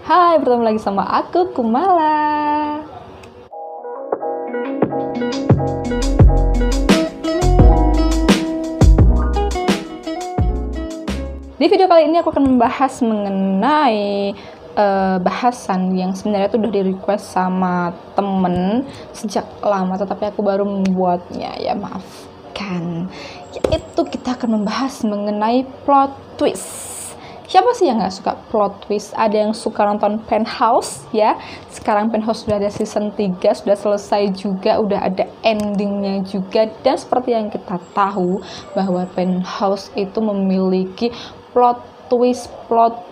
Hai, bertemu lagi sama aku, Kumala. Di video kali ini aku akan membahas mengenai bahasan yang sebenarnya itu udah di request sama temen sejak lama, tetapi aku baru membuatnya, ya maafkan. Yaitu kita akan membahas mengenai plot twist. Siapa sih yang nggak suka plot twist? Ada yang suka nonton Penthouse ya. Sekarang Penthouse sudah ada season 3, sudah selesai juga, udah ada endingnya juga. Dan seperti yang kita tahu bahwa Penthouse itu memiliki plot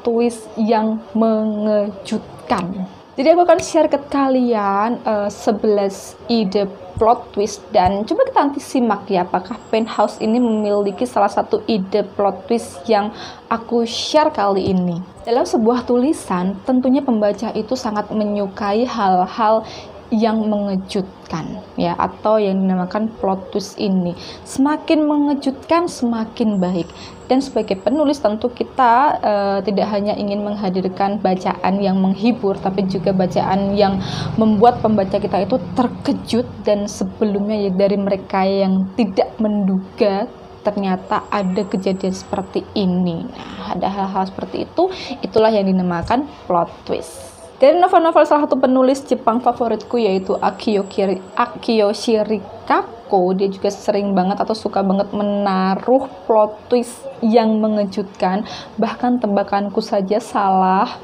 twist yang mengejutkan. Jadi aku akan share ke kalian 11 ide plot twist, dan coba kita nanti simak ya apakah Penthouse ini memiliki salah satu ide plot twist yang aku share kali ini. Dalam sebuah tulisan, tentunya pembaca itu sangat menyukai hal-hal yang mengejutkan ya, atau yang dinamakan plot twist ini. Semakin mengejutkan semakin baik. Dan sebagai penulis tentu kita tidak hanya ingin menghadirkan bacaan yang menghibur, tapi juga bacaan yang membuat pembaca kita itu terkejut, dan sebelumnya ya, dari mereka yang tidak menduga ternyata ada kejadian seperti ini. Nah, ada hal-hal seperti itu, itulah yang dinamakan plot twist. Dari novel-novel salah satu penulis Jepang favoritku, yaitu Akiyo Shirikako, dia juga sering banget atau suka banget menaruh plot twist yang mengejutkan, bahkan tebakanku saja salah.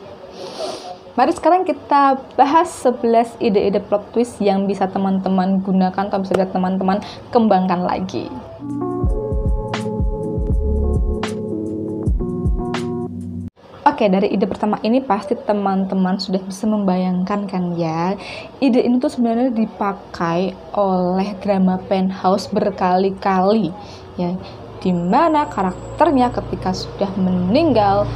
Mari sekarang kita bahas 11 ide-ide plot twist yang bisa teman-teman gunakan atau bisa teman-teman kembangkan lagi. Oke, dari ide pertama ini pasti teman-teman sudah bisa membayangkan kan ya. Ide ini tuh sebenarnya dipakai oleh drama Penthouse berkali-kali ya, dimana karakternya ketika sudah meninggal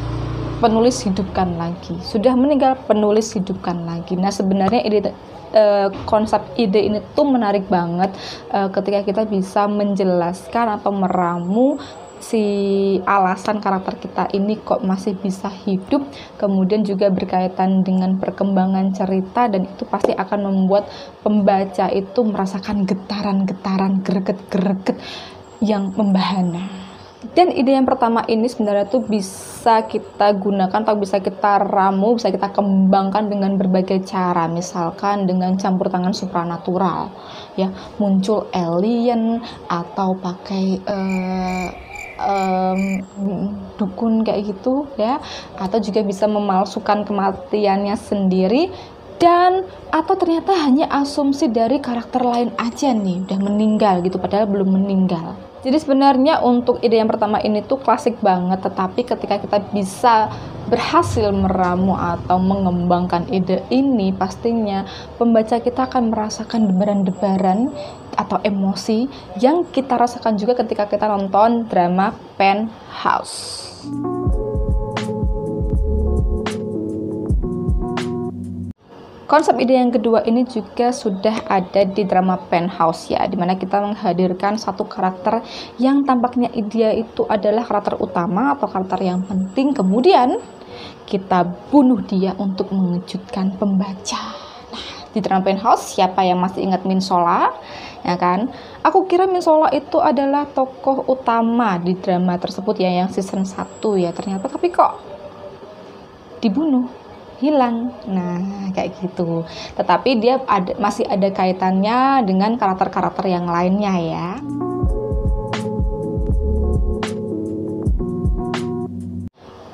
penulis hidupkan lagi, sudah meninggal penulis hidupkan lagi. Nah, sebenarnya konsep ide ini tuh menarik banget ketika kita bisa menjelaskan atau meramu si alasan karakter kita ini kok masih bisa hidup, kemudian juga berkaitan dengan perkembangan cerita, dan itu pasti akan membuat pembaca itu merasakan getaran-getaran, greget-greget yang membahana. Dan ide yang pertama ini sebenarnya tuh bisa kita gunakan atau bisa kita ramu, bisa kita kembangkan dengan berbagai cara, misalkan dengan campur tangan supranatural ya, muncul alien atau pakai dukun kayak gitu ya, atau juga bisa memalsukan kematiannya sendiri, dan atau ternyata hanya asumsi dari karakter lain aja nih udah meninggal gitu padahal belum meninggal. Jadi sebenarnya untuk ide yang pertama ini tuh klasik banget, tetapi ketika kita bisa berhasil meramu atau mengembangkan ide ini, pastinya pembaca kita akan merasakan debaran-debaran atau emosi yang kita rasakan juga ketika kita nonton drama Penthouse. Konsep ide yang kedua ini juga sudah ada di drama Penthouse ya, dimana kita menghadirkan satu karakter yang tampaknya dia itu adalah karakter utama atau karakter yang penting, kemudian kita bunuh dia untuk mengejutkan pembaca. Nah, di drama Penthouse siapa yang masih ingat Min Sola? Ya kan? Aku kira Min Sola itu adalah tokoh utama di drama tersebut ya, yang season 1 ya, ternyata tapi kok dibunuh, hilang. Nah, kayak gitu. Tetapi dia masih ada kaitannya dengan karakter-karakter yang lainnya ya.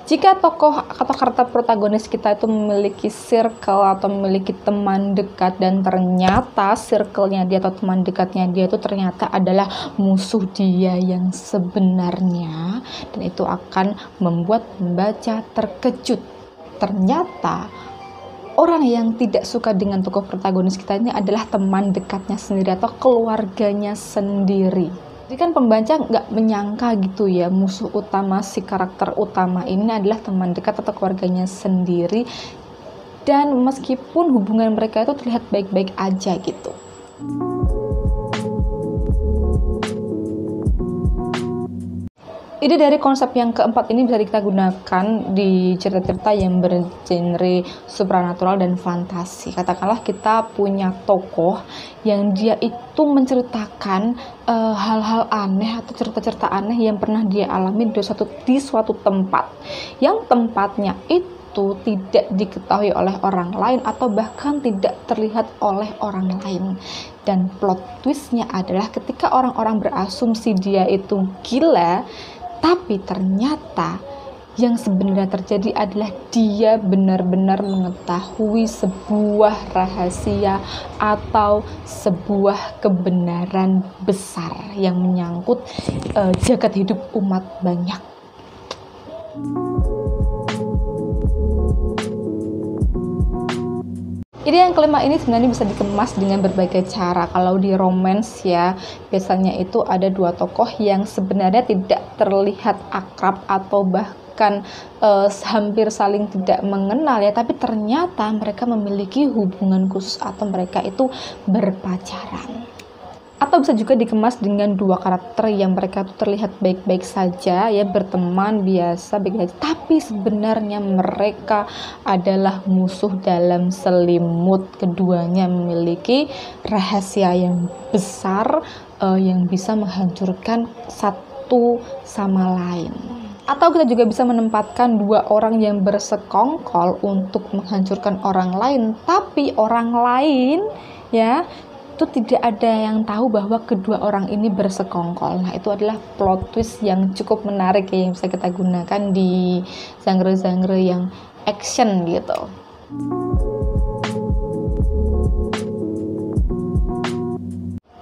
Jika tokoh atau karakter protagonis kita itu memiliki circle atau memiliki teman dekat, dan ternyata circle-nya dia atau teman dekatnya dia itu ternyata adalah musuh dia yang sebenarnya, dan itu akan membuat pembaca terkejut. Ternyata orang yang tidak suka dengan tokoh protagonis kita ini adalah teman dekatnya sendiri atau keluarganya sendiri. Jadi kan pembaca nggak menyangka gitu ya, musuh utama si karakter utama ini adalah teman dekat atau keluarganya sendiri, dan meskipun hubungan mereka itu terlihat baik-baik aja gitu. Ide dari konsep yang keempat ini bisa kita gunakan di cerita-cerita yang bergenre supranatural dan fantasi. Katakanlah kita punya tokoh yang dia itu menceritakan hal-hal aneh atau cerita-cerita aneh yang pernah dia alami di suatu tempat, yang tempatnya itu tidak diketahui oleh orang lain atau bahkan tidak terlihat oleh orang lain. Dan plot twistnya adalah ketika orang-orang berasumsi dia itu gila, tapi ternyata yang sebenarnya terjadi adalah dia benar-benar mengetahui sebuah rahasia atau sebuah kebenaran besar yang menyangkut jagat hidup umat banyak. Ide yang kelima ini sebenarnya bisa dikemas dengan berbagai cara. Kalau di romance ya, biasanya itu ada dua tokoh yang sebenarnya tidak terlihat akrab atau bahkan hampir saling tidak mengenal ya, tapi ternyata mereka memiliki hubungan khusus atau mereka itu berpacaran. Atau bisa juga dikemas dengan dua karakter yang mereka tuh terlihat baik-baik saja ya, berteman biasa baik saja, tapi sebenarnya mereka adalah musuh dalam selimut. Keduanya memiliki rahasia yang besar yang bisa menghancurkan satu sama lain. Atau kita juga bisa menempatkan dua orang yang bersekongkol untuk menghancurkan orang lain, tapi orang lain ya itu tidak ada yang tahu bahwa kedua orang ini bersekongkol. Nah, itu adalah plot twist yang cukup menarik ya, yang bisa kita gunakan di genre-genre yang action gitu.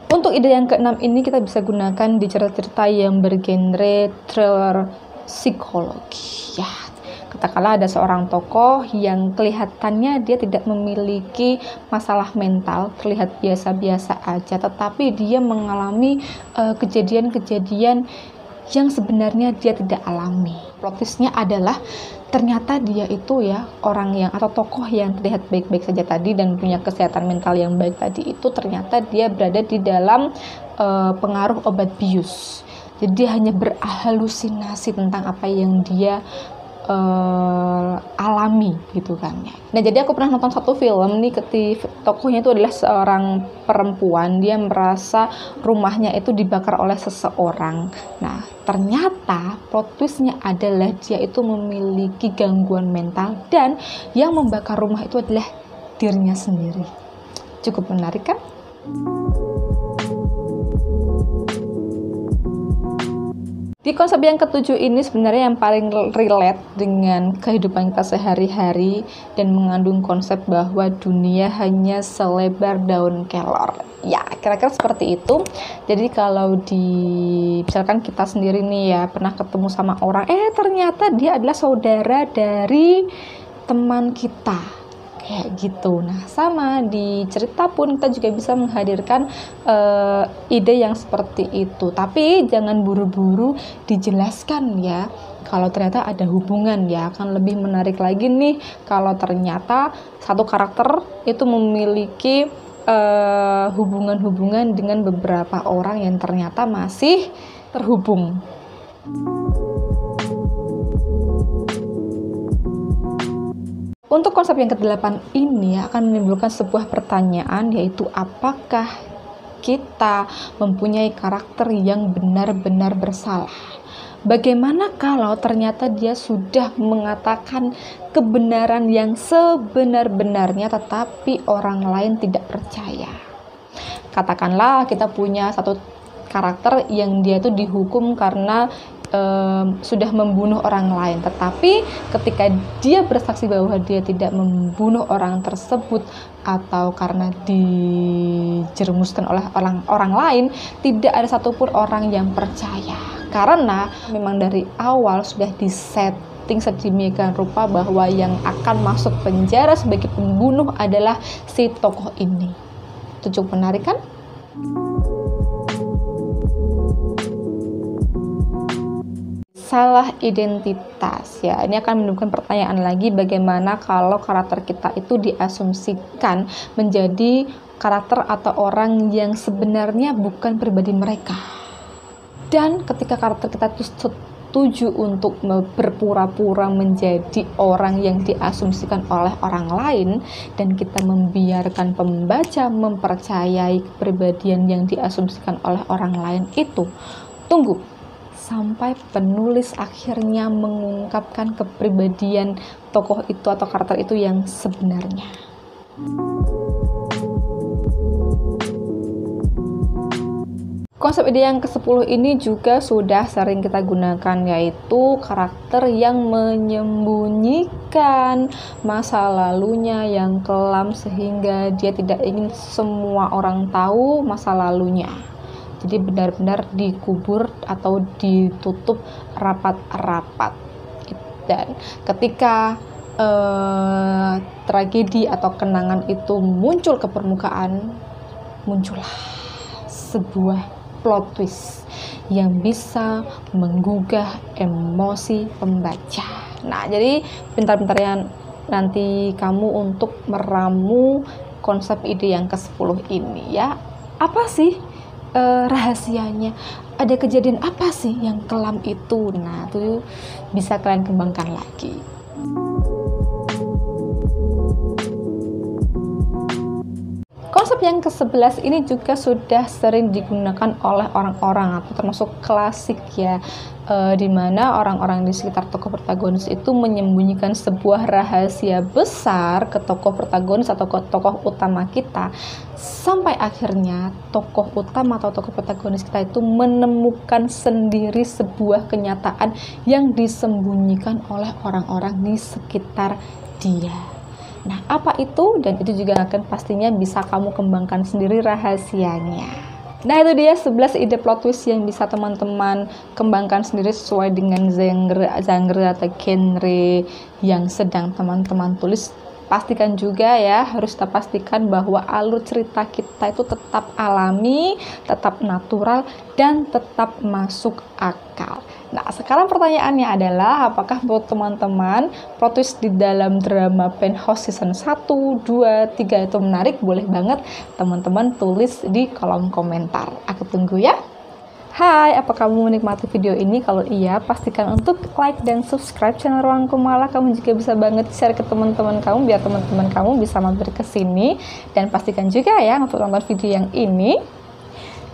Untuk ide yang keenam ini kita bisa gunakan di cerita-cerita yang bergenre thriller psikologi ya. Katakanlah ada seorang tokoh yang kelihatannya dia tidak memiliki masalah mental, terlihat biasa-biasa aja, tetapi dia mengalami kejadian-kejadian yang sebenarnya dia tidak alami. Plot twist-nya adalah ternyata dia itu ya orang yang atau tokoh yang terlihat baik-baik saja tadi dan punya kesehatan mental yang baik tadi itu ternyata dia berada di dalam pengaruh obat bius. Jadi dia hanya berhalusinasi tentang apa yang dia alami gitu kan ya. Nah, jadi aku pernah nonton satu film nih, tokohnya itu adalah seorang perempuan, dia merasa rumahnya itu dibakar oleh seseorang. Nah, ternyata plot twistnya adalah dia itu memiliki gangguan mental dan yang membakar rumah itu adalah dirinya sendiri. Cukup menarik kan? Di konsep yang ketujuh ini sebenarnya yang paling relate dengan kehidupan kita sehari-hari dan mengandung konsep bahwa dunia hanya selebar daun kelor. Ya, kira-kira seperti itu. Jadi kalau misalkan kita sendiri nih ya pernah ketemu sama orang, ternyata dia adalah saudara dari teman kita. Kayak gitu. Nah, sama di cerita pun kita juga bisa menghadirkan ide yang seperti itu. Tapi jangan buru-buru dijelaskan ya. Kalau ternyata ada hubungan ya, akan lebih menarik lagi nih kalau ternyata satu karakter itu memiliki hubungan-hubungan dengan beberapa orang yang ternyata masih terhubung. Untuk konsep yang ke-8 ini akan menimbulkan sebuah pertanyaan, yaitu apakah kita mempunyai karakter yang benar-benar bersalah? Bagaimana kalau ternyata dia sudah mengatakan kebenaran yang sebenar-benarnya tetapi orang lain tidak percaya? Katakanlah kita punya satu karakter yang dia itu dihukum karena sudah membunuh orang lain, tetapi ketika dia bersaksi bahwa dia tidak membunuh orang tersebut atau karena dijerumuskan oleh orang lain, tidak ada satupun orang yang percaya karena memang dari awal sudah disetting sedemikian rupa bahwa yang akan masuk penjara sebagai pembunuh adalah si tokoh ini. Itu cukup menarik kan? Salah identitas ya, ini akan menimbulkan pertanyaan lagi, bagaimana kalau karakter kita itu diasumsikan menjadi karakter atau orang yang sebenarnya bukan pribadi mereka, dan ketika karakter kita itu setuju untuk berpura-pura menjadi orang yang diasumsikan oleh orang lain, dan kita membiarkan pembaca mempercayai kepribadian yang diasumsikan oleh orang lain itu, tunggu sampai penulis akhirnya mengungkapkan kepribadian tokoh itu atau karakter itu yang sebenarnya. Konsep ide yang ke-10 ini juga sudah sering kita gunakan, yaitu karakter yang menyembunyikan masa lalunya yang kelam sehingga dia tidak ingin semua orang tahu masa lalunya. Jadi benar-benar dikubur atau ditutup rapat-rapat. Dan ketika tragedi atau kenangan itu muncul ke permukaan, muncullah sebuah plot twist yang bisa menggugah emosi pembaca. Nah, jadi pintar-pintar ya nanti kamu untuk meramu konsep ide yang ke-10 ini ya. Apa sih rahasianya? Ada kejadian apa sih yang kelam itu? Nah, itu bisa kalian kembangkan lagi. Konsep yang ke-11 ini juga sudah sering digunakan oleh orang-orang atau termasuk klasik ya, dimana orang-orang di sekitar tokoh protagonis itu menyembunyikan sebuah rahasia besar ke tokoh protagonis atau ke tokoh utama kita, sampai akhirnya tokoh utama atau tokoh protagonis kita itu menemukan sendiri sebuah kenyataan yang disembunyikan oleh orang-orang di sekitar dia. Nah, apa itu? Dan itu juga akan pastinya bisa kamu kembangkan sendiri rahasianya. Nah, itu dia 11 ide plot twist yang bisa teman-teman kembangkan sendiri sesuai dengan genre atau genre yang sedang teman-teman tulis. Pastikan juga ya, harus kita pastikan bahwa alur cerita kita itu tetap alami, tetap natural, dan tetap masuk akal. Nah, sekarang pertanyaannya adalah, apakah buat teman-teman plot twist di dalam drama Penthouse season 1, 2, 3 itu menarik? Boleh banget teman-teman tulis di kolom komentar. Aku tunggu ya. Hai, apa kamu menikmati video ini? Kalau iya, pastikan untuk like dan subscribe channel Ruang Kumala. Kamu juga bisa banget share ke teman-teman kamu biar teman-teman kamu bisa mampir ke sini. Dan pastikan juga ya untuk nonton video yang ini.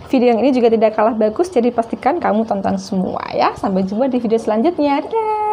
Video yang ini juga tidak kalah bagus, jadi pastikan kamu tonton semua ya. Sampai jumpa di video selanjutnya. Dadah!